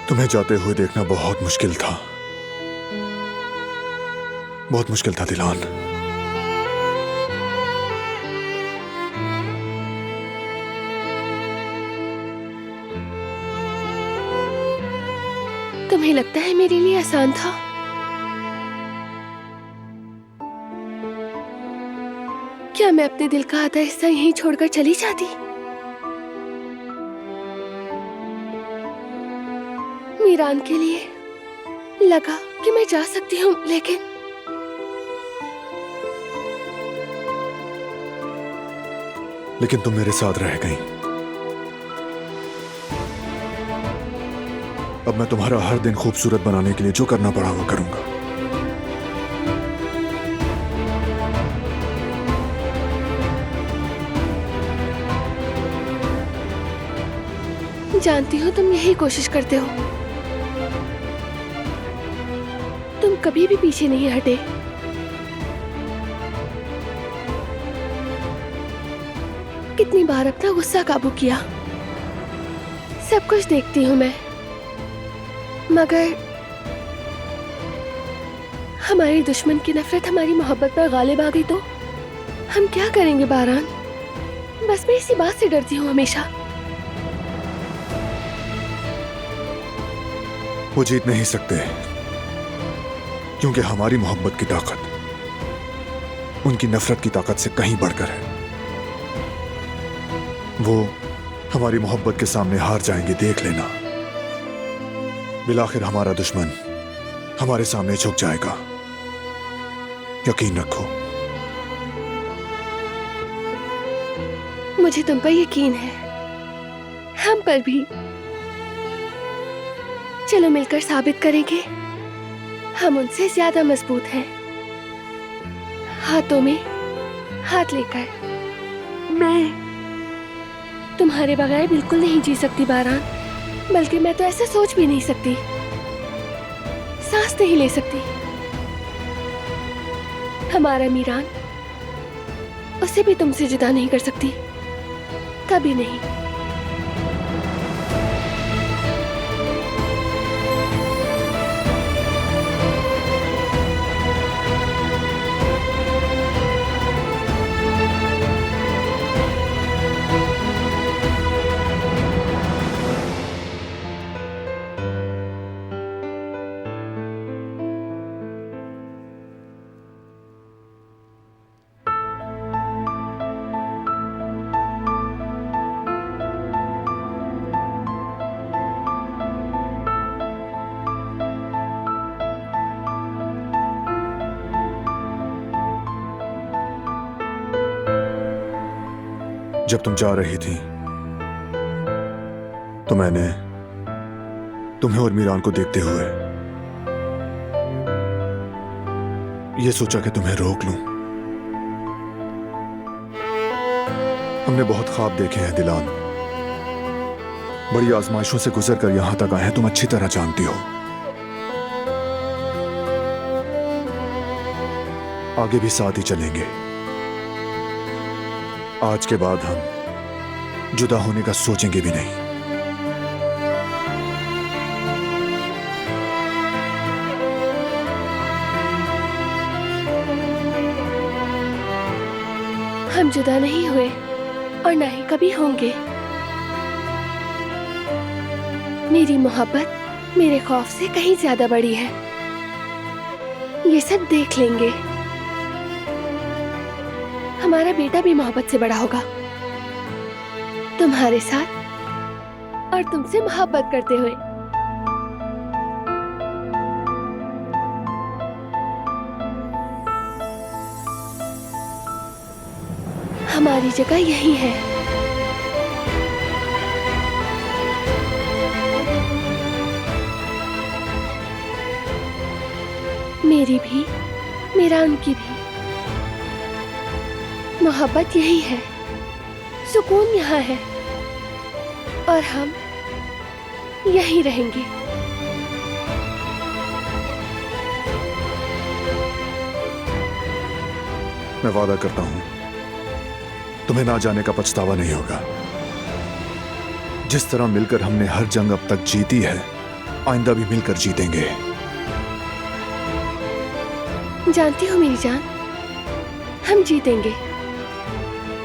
तुम्हें जाते हुए देखना बहुत मुश्किल था, बहुत मुश्किल था दिलान। तुम्हें लगता है मेरे लिए आसान था? क्या मैं अपने दिल का आधा हिस्सा यहीं छोड़कर चली जाती? मीरान के लिए लगा कि मैं जा सकती हूँ, लेकिन तुम मेरे साथ रह गई। अब मैं तुम्हारा हर दिन खूबसूरत बनाने के लिए जो करना पड़ा वो करूंगा। जानती हूँ तुम यही कोशिश करते हो। तुम कभी भी पीछे नहीं हटे। कितनी बार अपना गुस्सा काबू किया, सब कुछ देखती हूँ मैं, मगर हमारी दुश्मन की नफरत हमारी मोहब्बत पर गालिब आ गई तो हम क्या करेंगे बारान? बस मैं इसी बात से डरती हूँ हमेशा। वो जीत नहीं सकते क्योंकि हमारी मोहब्बत की ताकत उनकी नफरत की ताकत से कहीं बढ़कर है। वो हमारी मोहब्बत के सामने हार जाएंगे, देख लेना। बिलाखिर हमारा दुश्मन हमारे सामने झुक जाएगा, यकीन रखो। मुझे तुम पर यकीन है, हम पर भी। चलो मिलकर साबित करेंगे हम उनसे ज्यादा मजबूत हैं। हाथों में हाथ लेकर। मैं तुम्हारे बगैर बिल्कुल नहीं जी सकती बारान, बल्कि मैं तो ऐसे सोच भी नहीं सकती, सांस नहीं ले सकती। हमारा मीरान, उसे भी तुमसे जुदा नहीं कर सकती, कभी नहीं। जब तुम जा रही थी तो मैंने तुम्हें और मीरान को देखते हुए यह सोचा कि तुम्हें रोक लूं। हमने बहुत ख्वाब देखे हैं दिलान, बड़ी आजमाइशों से गुजरकर यहां तक आए हैं, तुम अच्छी तरह जानती हो। आगे भी साथ ही चलेंगे। आज के बाद हम जुदा होने का सोचेंगे भी नहीं। हम जुदा नहीं हुए और ना ही कभी होंगे। मेरी मोहब्बत मेरे खौफ से कहीं ज्यादा बड़ी है, ये सब देख लेंगे। हमारा बेटा भी मोहब्बत से बड़ा होगा, तुम्हारे साथ और तुमसे मोहब्बत करते हुए। हमारी जगह यही है। मेरी भी, मीरान की भी। मोहब्बत यही है, सुकून यहाँ है, और हम यहीं रहेंगे। मैं वादा करता हूं तुम्हें ना जाने का पछतावा नहीं होगा। जिस तरह मिलकर हमने हर जंग अब तक जीती है, आइंदा भी मिलकर जीतेंगे। जानती हो मेरी जान, हम जीतेंगे।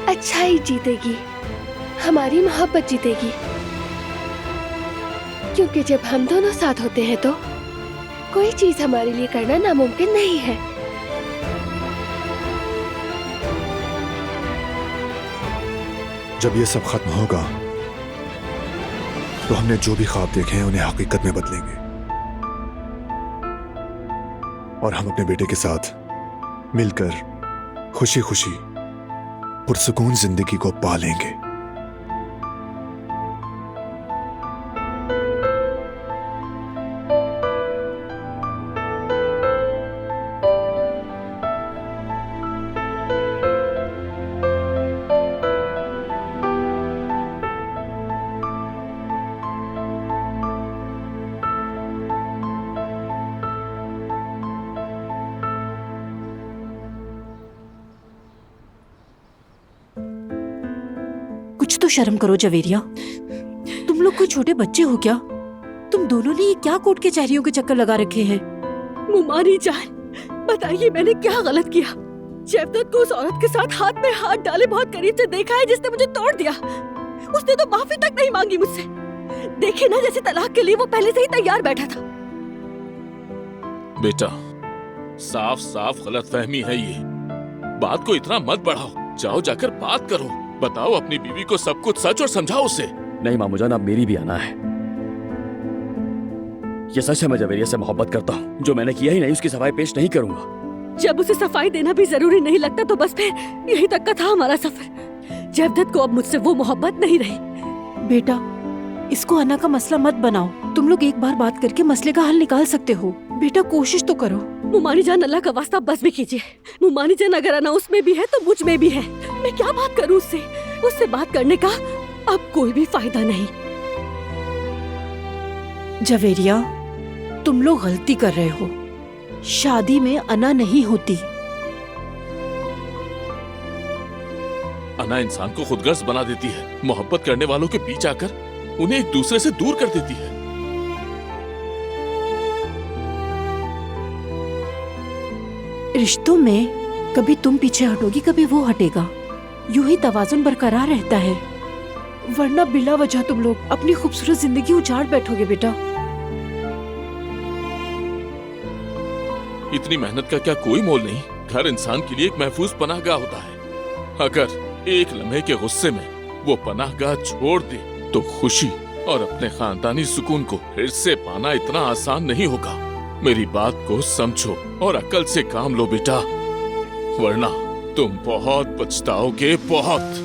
अच्छाई जीतेगी, हमारी मोहब्बत जीतेगी। क्योंकि जब हम दोनों साथ होते हैं तो कोई चीज हमारे लिए करना नामुमकिन नहीं है। जब ये सब खत्म होगा तो हमने जो भी ख्वाब देखे हैं उन्हें हकीकत में बदलेंगे और हम अपने बेटे के साथ मिलकर खुशी खुशी पुरसुकून जिंदगी को पालेंगे। कुछ तो शर्म करो जवेरिया, तुम लोग कोई छोटे बच्चे हो क्या? तुम दोनों ने ये क्या कोर्ट के कचहरियों के चक्कर लगा रखे हैं? मुमानी जान, बताइए मैंने क्या गलत किया? जयवदत्त को उस औरत के साथ हाथ में हाथ डाले बहुत करीब से देखा है जिसने मुझे तोड़ दिया। उसने तो माफी तक नहीं मांगी मुझसे। देखे ना, जैसे तलाक के लिए वो पहले से ही तैयार बैठा था। बेटा, साफ साफ गलतफहमी है ये। बात को इतना मत बढ़ाओ, जाओ जाकर बात करो। बताओ अपनी बीवी को सब कुछ सच और समझाओ उसे। नहीं मामू जान, अब मेरी भी आना है। ये सच है, मैं जवेरिया से मोहब्बत करता हूँ। जो मैंने किया ही नहीं उसकी सफाई पेश नहीं करूंगा। जब उसे सफाई देना भी जरूरी नहीं लगता तो बस फिर यहीं तक का था हमारा सफर। जयवदत्त को अब मुझसे वो मोहब्बत नहीं रही। बेटा, इसको अना का मसला मत बनाओ। तुम लोग एक बार बात करके मसले का हल निकाल सकते हो। बेटा कोशिश तो करो। मुमानी जान, अल्लाह का वास्ता बस भी कीजिए। मुमानी जान, अगर अना उसमें भी है तो मुझ में भी है। मैं क्या बात करूं उससे? उससे बात करने का अब कोई भी फायदा नहीं। जवेरिया, तुम लोग गलती कर रहे हो। शादी में अना नहीं होती। अना इंसान को खुदगर्ज बना देती है। मोहब्बत करने वालों के बीच आकर उन्हें एक दूसरे से दूर कर देती है। रिश्तों में कभी तुम पीछे हटोगी, कभी वो हटेगा। यूं ही तवाजुन बरकरार रहता है, वरना बिला वजह तुम लोग अपनी खूबसूरत जिंदगी उजाड़ बैठोगे। बेटा, इतनी मेहनत का क्या कोई मोल नहीं? हर इंसान के लिए एक महफूज पनाहगाह होता है। अगर एक लम्हे के गुस्से में वो पनाहगाह छोड़ दे तो खुशी और अपने खानदानी सुकून को फिर से पाना इतना आसान नहीं होगा। मेरी बात को समझो और अक्ल से काम लो बेटा, वरना तुम बहुत पछताओगे, बहुत।